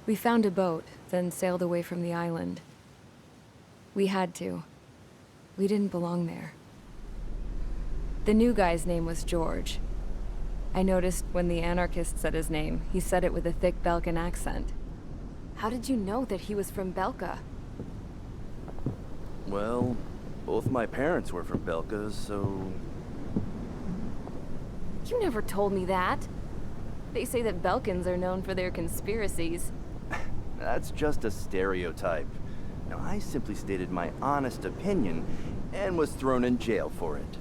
We found a boat, then sailed away from the island. We had to. We didn't belong there. The new guy's name was George. I noticed when the anarchist said his name, he said it with a thick Belkan accent. How did you know that he was from Belka? Well, both my parents were from Belka, so... You never told me that. They say that Belkans are known for their conspiracies. That's just a stereotype. Now, I simply stated my honest opinion and was thrown in jail for it.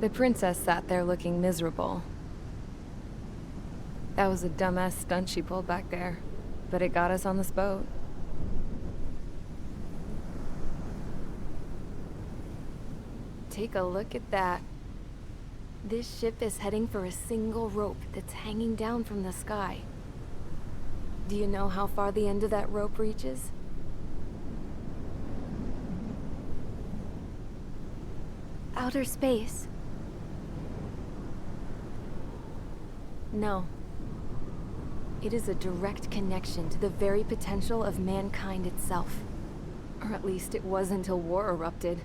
The princess sat there looking miserable. That was a dumbass stunt she pulled back there, but it got us on this boat. Take a look at that. This ship is heading for a single rope that's hanging down from the sky. Do you know how far the end of that rope reaches? Outer space. No. It is a direct connection to the very potential of mankind itself. Or at least it was until war erupted.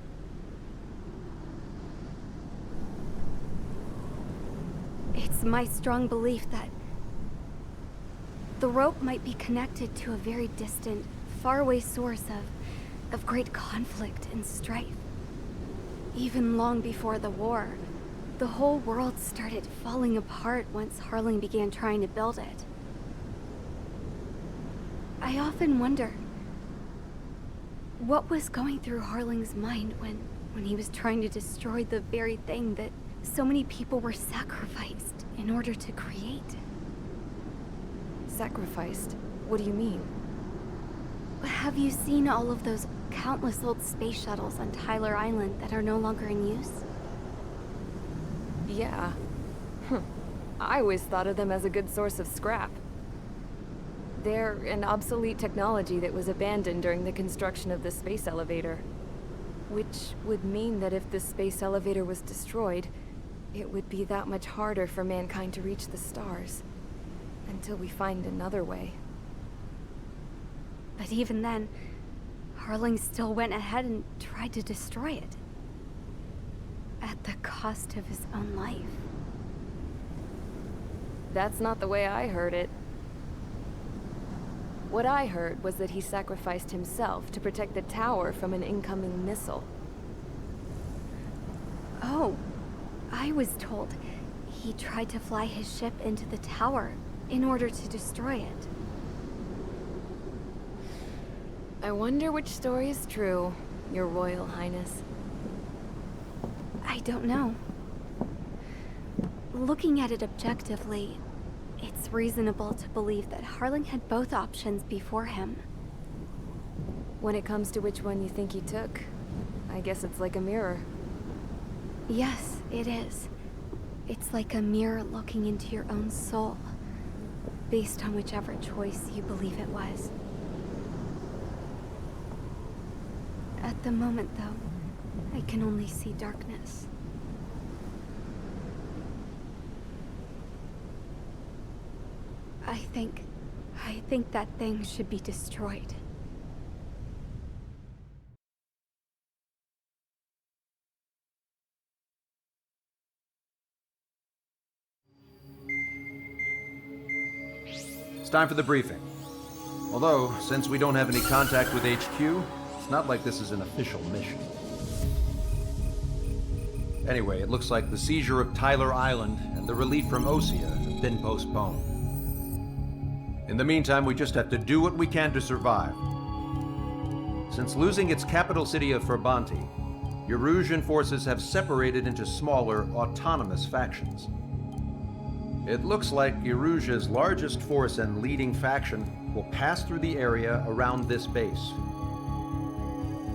It's my strong belief that the rope might be connected to a very distant, faraway source of great conflict and strife. Even long before the war, the whole world started falling apart once Harling began trying to build it. I often wonder what was going through Harling's mind when he was trying to destroy the very thing that so many people were sacrificed in order to create. Sacrificed? What do you mean? Have you seen all of those countless old space shuttles on Tyler Island that are no longer in use? Yeah. I always thought of them as a good source of scrap. They're an obsolete technology that was abandoned during the construction of the space elevator. Which would mean that if the space elevator was destroyed, it would be that much harder for mankind to reach the stars. Until we find another way. But even then, Harling still went ahead and tried to destroy it. At the cost of his own life. That's not the way I heard it. What I heard was that he sacrificed himself to protect the tower from an incoming missile. Oh, I was told he tried to fly his ship into the tower in order to destroy it. I wonder which story is true, Your Royal Highness. I don't know. Looking at it objectively, it's reasonable to believe that Harling had both options before him. When it comes to which one you think he took, I guess it's like a mirror. Yes, it is. It's like a mirror looking into your own soul, based on whichever choice you believe it was. At the moment, though, I can only see darkness. I think that thing should be destroyed. It's time for the briefing. Although, since we don't have any contact with HQ, it's not like this is an official mission. Anyway, it looks like the seizure of Tyler Island and the relief from Osea have been postponed. In the meantime, we just have to do what we can to survive. Since losing its capital city of Ferbanti, Erusian forces have separated into smaller, autonomous factions. It looks like Erusia's largest force and leading faction will pass through the area around this base.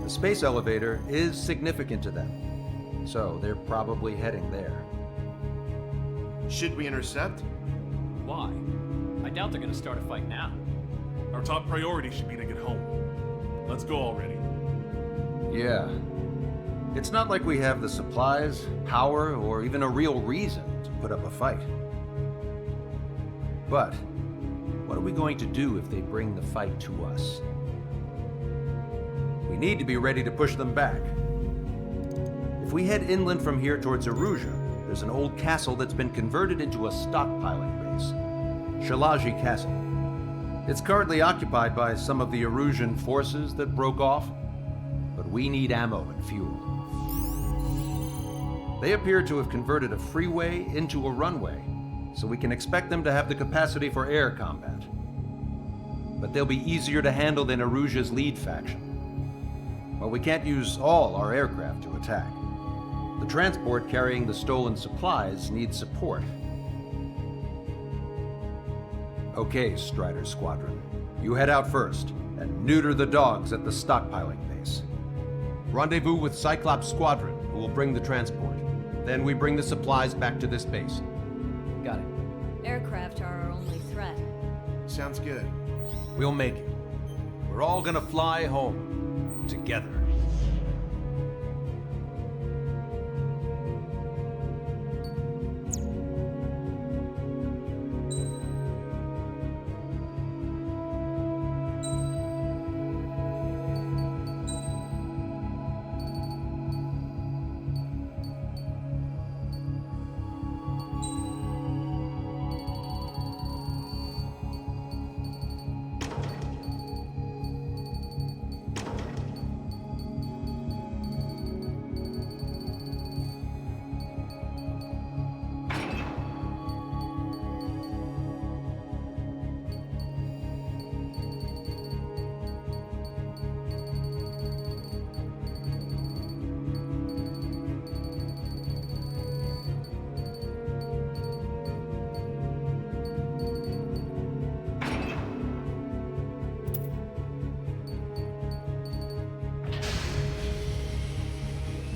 The space elevator is significant to them, so they're probably heading there. Should we intercept? Why? I doubt they're gonna start a fight now. Our top priority should be to get home. Let's go already. Yeah. It's not like we have the supplies, power, or even a real reason to put up a fight. But what are we going to do if they bring the fight to us? We need to be ready to push them back. If we head inland from here towards Aruja, there's an old castle that's been converted into a stockpiling base. Shalaji Castle. It's currently occupied by some of the Arujan forces that broke off, but we need ammo and fuel. They appear to have converted a freeway into a runway, so we can expect them to have the capacity for air combat. But they'll be easier to handle than Aruja's lead faction. While we can't use all our aircraft to attack, the transport carrying the stolen supplies needs support. Okay, Strider Squadron. You head out first and neuter the dogs at the stockpiling base. Rendezvous with Cyclops Squadron, who will bring the transport. Then we bring the supplies back to this base. Got it. Aircraft are our only threat. Sounds good. We'll make it. We're all gonna fly home. Together.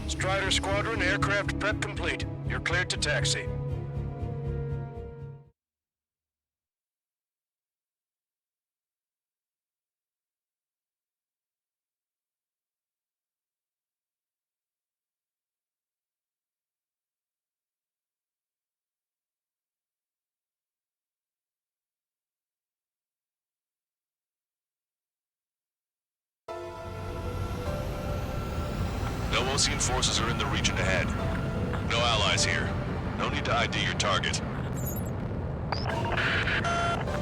Strider Squadron, aircraft prep complete. You're cleared to taxi. No Osean forces are in the region ahead. No allies here. No need to ID your target.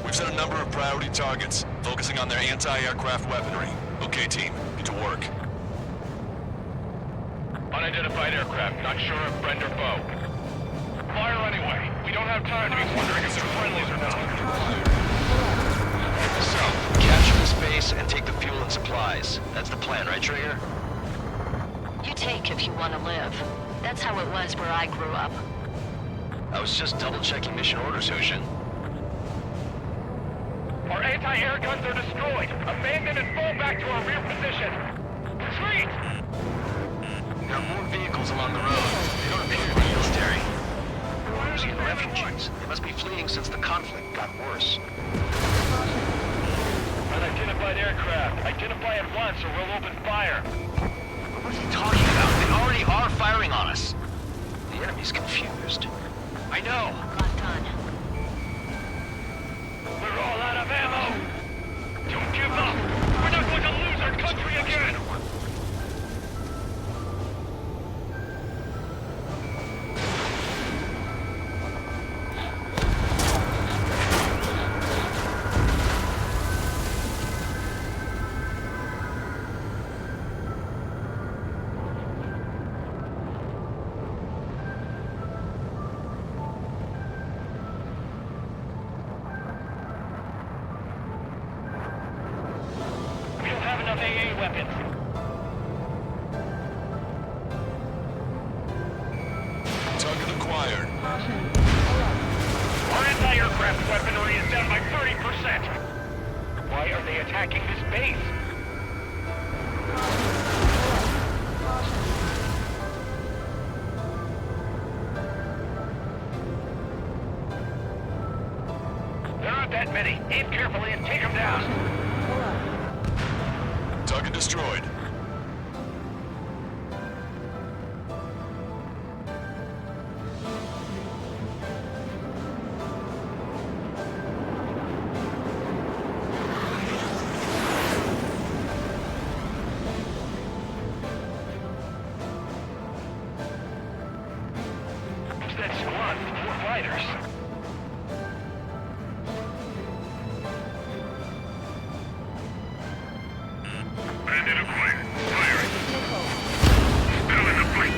We've set a number of priority targets, focusing on their anti-aircraft weaponry. Okay, team, get to work. Unidentified aircraft, not sure if friend or foe. Fire anyway. We don't have time to be wondering if they're friendlies or not. So, capture this base and take the fuel and supplies. That's the plan, right, Trigger? You take if you want to live. That's how it was where I grew up. I was just double-checking mission orders, Hushin. Our anti-air guns are destroyed. Abandon and fall back to our rear position. Retreat! There are more vehicles along the road. They don't appear to be military. They're using refugees. They must be fleeing since the conflict got worse. Unidentified aircraft. Identify at once or we'll open fire. What is he talking about? They already are firing on us. The enemy's confused. I know. Locked on. We're all out of ammo. Don't give up. We're not going to lose our country again. AA weapons. Target acquired. Our anti-aircraft weaponry is down by 30%. Why are they attacking this base? There aren't that many. Aim carefully and take them down. Target destroyed. Bandit acquired. Firing. Still in the fight.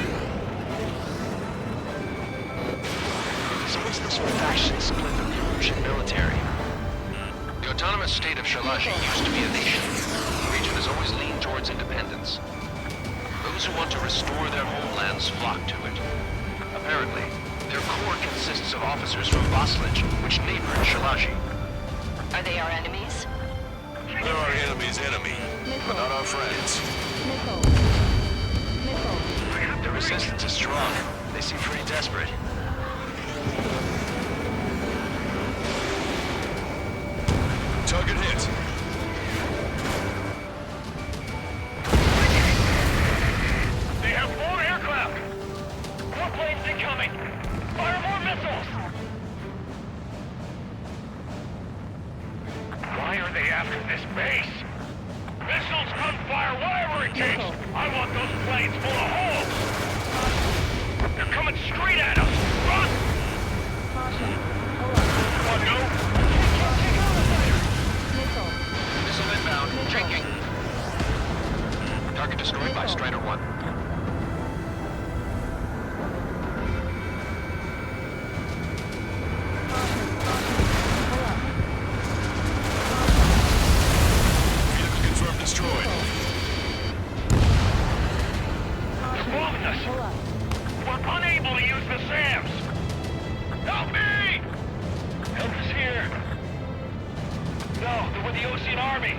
There's always this faction split in the Russian military. The autonomous state of Shalashi used to be a nation. The region has always leaned towards independence. Those who want to restore their homelands flock to it. Apparently, their core consists of officers from Vaslij, which neighbored Shalashi. Are they our enemies? They're our enemy's enemy, but not our friends. The resistance is strong. They seem pretty desperate. Target hit. They have 4 aircraft. 4 planes incoming. Fire more missiles. Why are they after this base? Missiles, gunfire, whatever it takes. I want those planes full of holes. They're coming straight at us. Run! Oh, no. Missile inbound. Taking. Target destroyed by Strider 1. Vehicle confirmed destroyed. They're bombing us. We're unable to use the SAMs. Help me! Help is here. No, they're with the Ocean Army.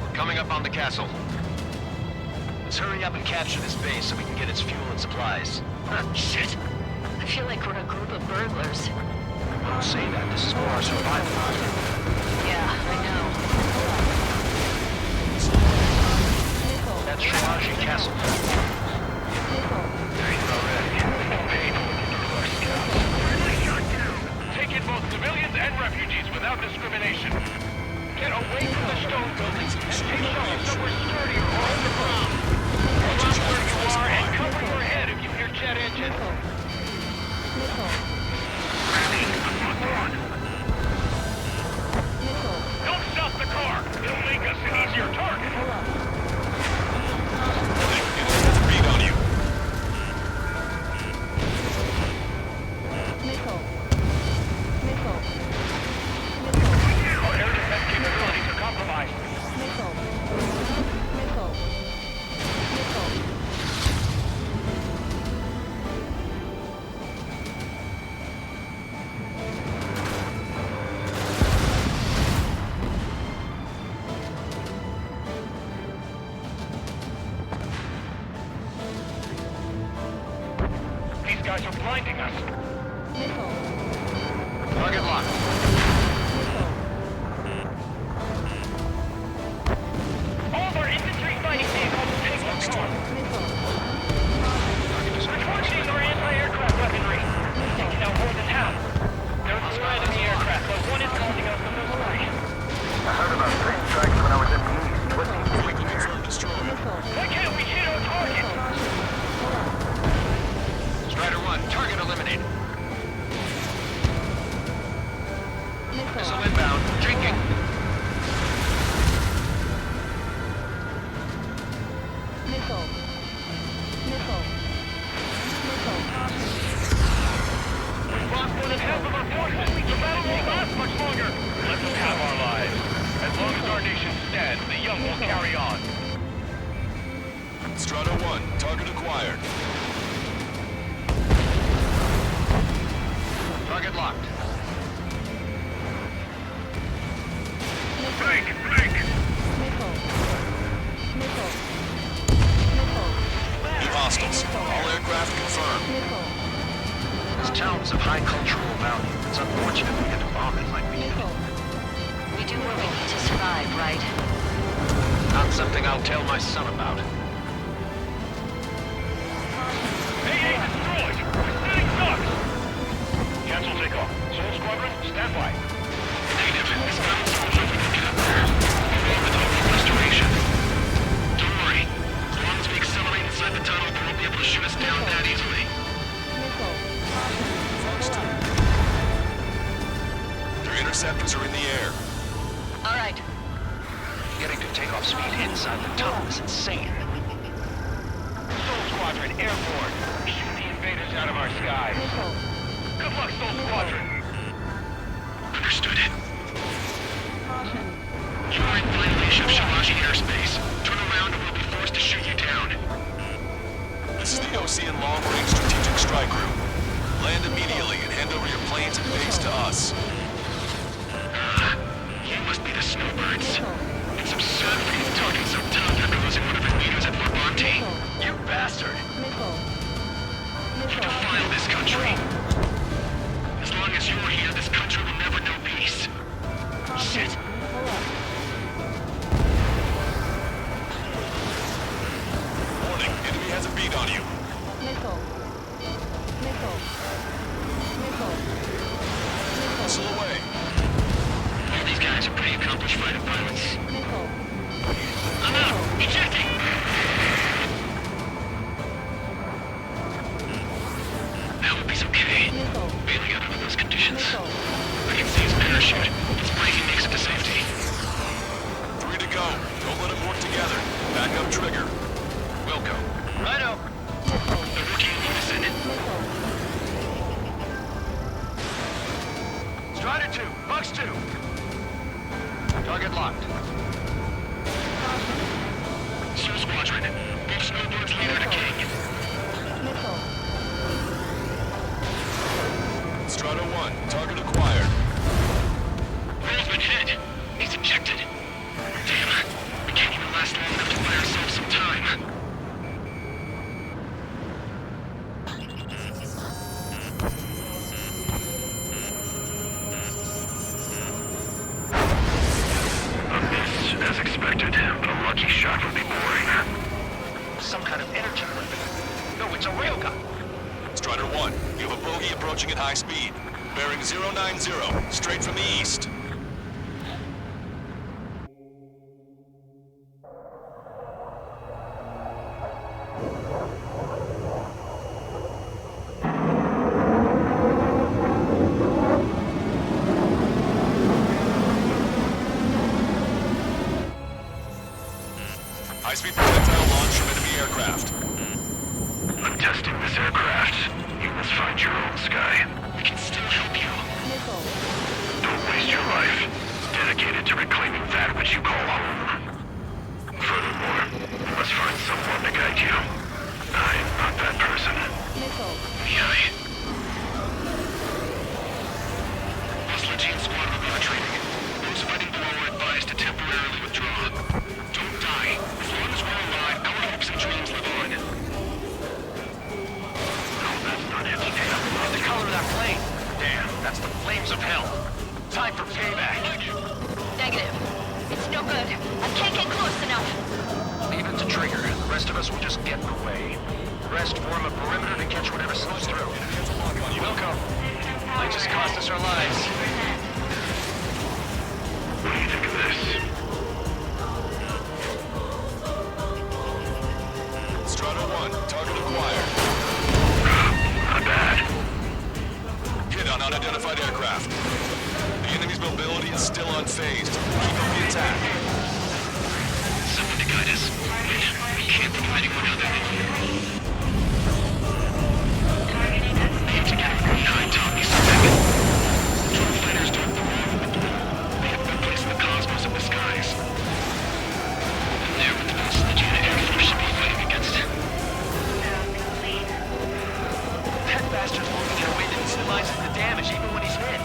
We're coming up on the castle. Let's hurry up and capture this base so we can get its fuel and supplies. Shit. I feel like we're a group of burglars. Don't say that. This is for our survival. Yeah, I know. That's Shalashi Castle. There he's already. Painful to our scouts. Friendly shot down. Take in both civilians and refugees without discrimination. Get away from the stone buildings and take shelter somewhere sturdier or underground. Drop where you are and cover your head if you hear jet engines. Ready, I'm on. Don't stop the car. It'll make us an easier target. Read on you. Our air defense capabilities are compromised. These guys are blinding us. Target locked. All of our infantry fighting vehicles take control. Reporting our anti-aircraft weaponry. Taking out more than half. There's two enemy aircraft, but one is causing us the most grief. I heard about train strikes when I was in the east. What seems to be Vehicle confirmed destroyed. Why can't we hit our target? Strider 1, target eliminated. Missile inbound. Drinking. We've lost more than half of our forces. The battle won't last much longer. Let them have our lives. As long as our nation stands, the young will carry on. Strata 1, target acquired. Target locked. Break! Break! New hostiles. All aircraft confirmed. This town is of high cultural value. It's unfortunate we had to bomb it like we did. We do what we need to survive, right? Not something I'll tell my son about. AA destroyed! We're sitting ducks! Cancel takeoff. Soul Squadron, stand by. Negative. This mountain's so low we can get up there. We're with hope for restoration. Don't worry. As long as we accelerate inside the tunnel, they won't be able to shoot us down that easily. Their interceptors are in the air. All right. Getting to take takeoff speed inside the tunnel is insane. Soul Squadron, airborne. Shoot the invaders out of our skies. Good luck, Soul Squadron. Understood. You are in violation of Shalashi airspace. Turn around or we'll be forced to shoot you down. This is the Ocean Long-Range Strategic Strike Group. Land immediately and hand over your planes and base to us. You must be the snowbirds. It's absurd for you talking so tough after losing one of your leaders at Fort Monty. You bastard! You defile this country. As long as you're here, this country will never know peace. Shit. Warning, enemy has a beat on you. Missile away. All these guys are pretty accomplished fighter pilots. I'm out! Ejecting! I hope he's okay. Bailing out under those conditions. I can see his parachute. It's breaking makes it to safety. 3 to go. Don't let them work together. Back up trigger. Wilco. Righto. The rookie in unison. Strider 2, Bucks 2. Target locked. Soul Squadron. Both snowbirds leader to King. Strata 1, target acquired. Roll's been hit. He's ejected. Damn. We can't even last long enough to buy ourselves some time. As expected, but a lucky shot would be boring. Some kind of energy weapon. No, it's a railgun. Strider 1, you have a bogey approaching at high speed. Bearing 090, straight from the east. High-speed projectile launch from enemy aircraft. I'm testing this aircraft. You must find your own sky. We can still help you. Don't waste your life. Dedicated to reclaiming that which you call home. Furthermore, you must find someone to guide you. I'm not that person. Yeah. Hostage squad infiltrating. Those fighting below are advised to temporarily withdraw. Don't die. As long as we're alive, our hopes and dreams live on. No, that's not it. Look at the color of that plane. Damn, that's the flames of hell. Time for payback. Negative. It's no good. I can't get close enough. Leave it to Trigger. The rest of us will just get in the way. The rest form a perimeter to catch whatever slips through. Wilco. Might just cost us our lives. What do you think of this? Strata 1, target acquired. Not bad. Hit on unidentified aircraft. The enemy's mobility is still unfazed. Keep up the attack. Someone to guide us. We can't think of anyone other than you. Aim to get over behind Tommy's spec. Drone fighters don't belong with them. They have no place in the cosmos of the skies. And they're what the most legit Air Force should be fighting against. That bastard won't get away that minimizes the damage even when he's hit.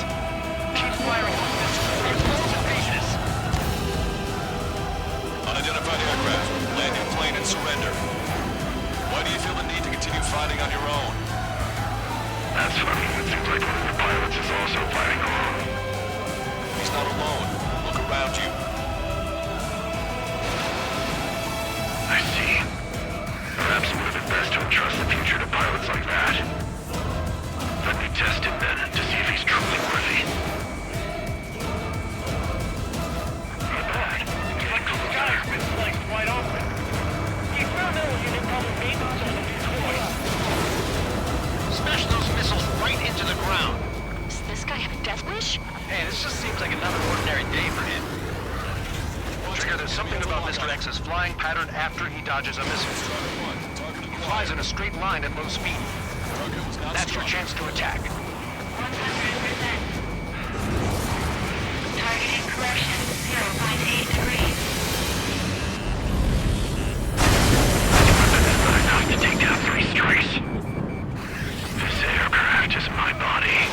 Keep firing those missiles. They're blows to pieces. Unidentified aircraft. Land your plane and surrender. Why do you feel the need to continue fighting on your own? That's funny. It seems like one of the pilots is also fighting alone. He's not alone. Look around you. I see. Perhaps it would have been best to entrust the future to pilots like that. Let me test him then, to see if he's truly worthy. Not bad. It's like the sky's been sliced wide open. The experimental unit probably made themselves a new toy. Smash those missiles right into the ground. Does this guy have a death wish? Mr. X's flying pattern after he dodges a missile. He flies in a straight line at low speed. That's your chance to attack. 100%. Targeting correction, 0.8 degrees. Not enough to take down 3 strikes. This aircraft is my body.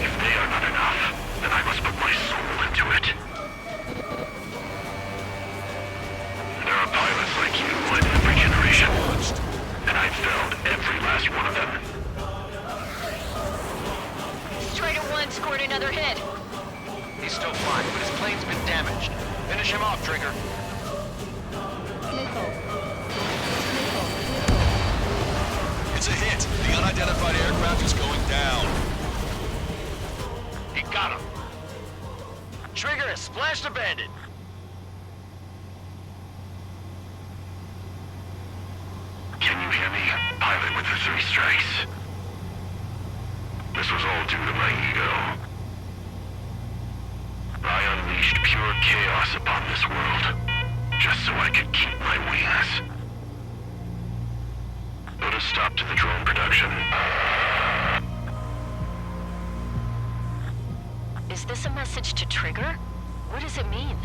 If they are not enough, then I must put my soul into it. There are pilots like you in every generation, and I've failed every last one of them. Strider 1 scored another hit. He's still flying, but his plane's been damaged. Finish him off, Trigger. It's a hit. The unidentified aircraft is going down. He got him. Trigger has splashed a bandit. Can you hear me, pilot with the 3 strikes? This was all due to my ego. I unleashed pure chaos upon this world, just so I could keep my wings. Put a stop to the drone production. Is this a message to Trigger? What does it mean?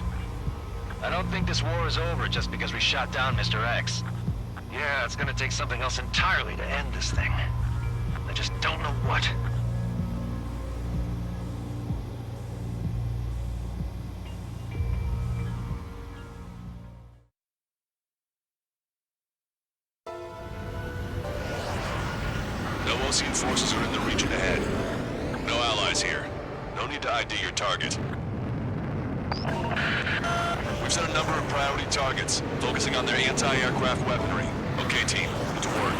I don't think this war is over just because we shot down Mr. X. Yeah, it's gonna take something else entirely to end this thing. I just don't know what. No Osean forces are in the region ahead. No allies here. No need to ID your target. We've set a number of priority targets, focusing on their anti-aircraft weaponry. Okay, team, get to work.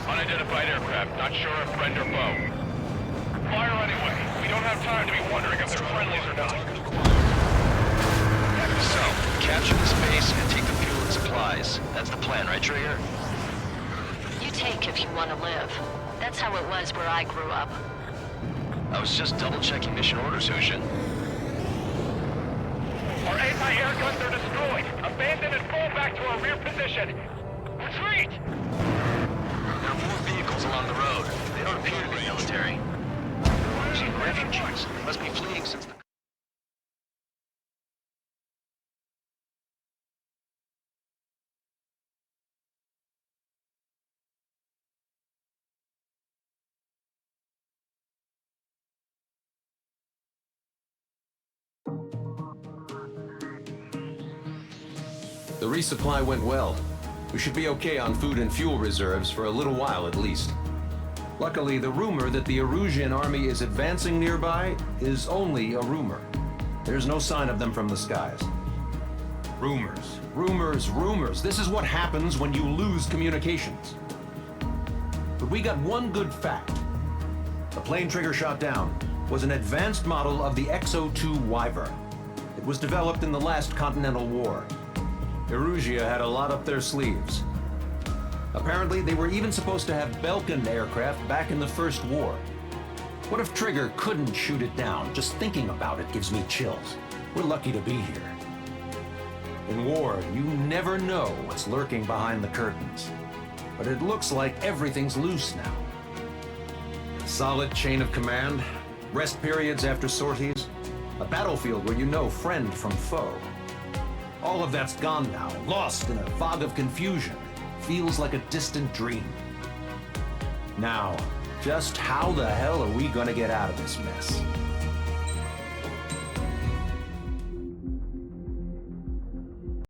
Unidentified aircraft, not sure if friend or foe. Fire anyway. We don't have time to be wondering if they're friendlies or not. So, capture this base and take the fuel and supplies. That's the plan, right, Trigger? You take if you want to live. That's how it was where I grew up. I was just double-checking mission orders, Hushin. Our anti-air guns are destroyed. Abandon and fall back to our rear position. Retreat! There are more vehicles along the road. They don't appear to be military. They're using refugees. They must be fleeing since the... The resupply went well. We should be okay on food and fuel reserves for a little while at least. Luckily, the rumor that the Erusian army is advancing nearby is only a rumor. There's no sign of them from the skies. Rumors, rumors, rumors. This is what happens when you lose communications. But we got one good fact. The plane Trigger shot down was an advanced model of the XO-2 Wyvern. It was developed in the last Continental War. Erusia had a lot up their sleeves. Apparently, they were even supposed to have Belkin aircraft back in the First War. What if Trigger couldn't shoot it down? Just thinking about it gives me chills. We're lucky to be here. In war, you never know what's lurking behind the curtains. But it looks like everything's loose now. Solid chain of command, rest periods after sorties, a battlefield where you know friend from foe. All of that's gone now, lost in a fog of confusion. Feels like a distant dream. Now, just how the hell are we gonna get out of this mess?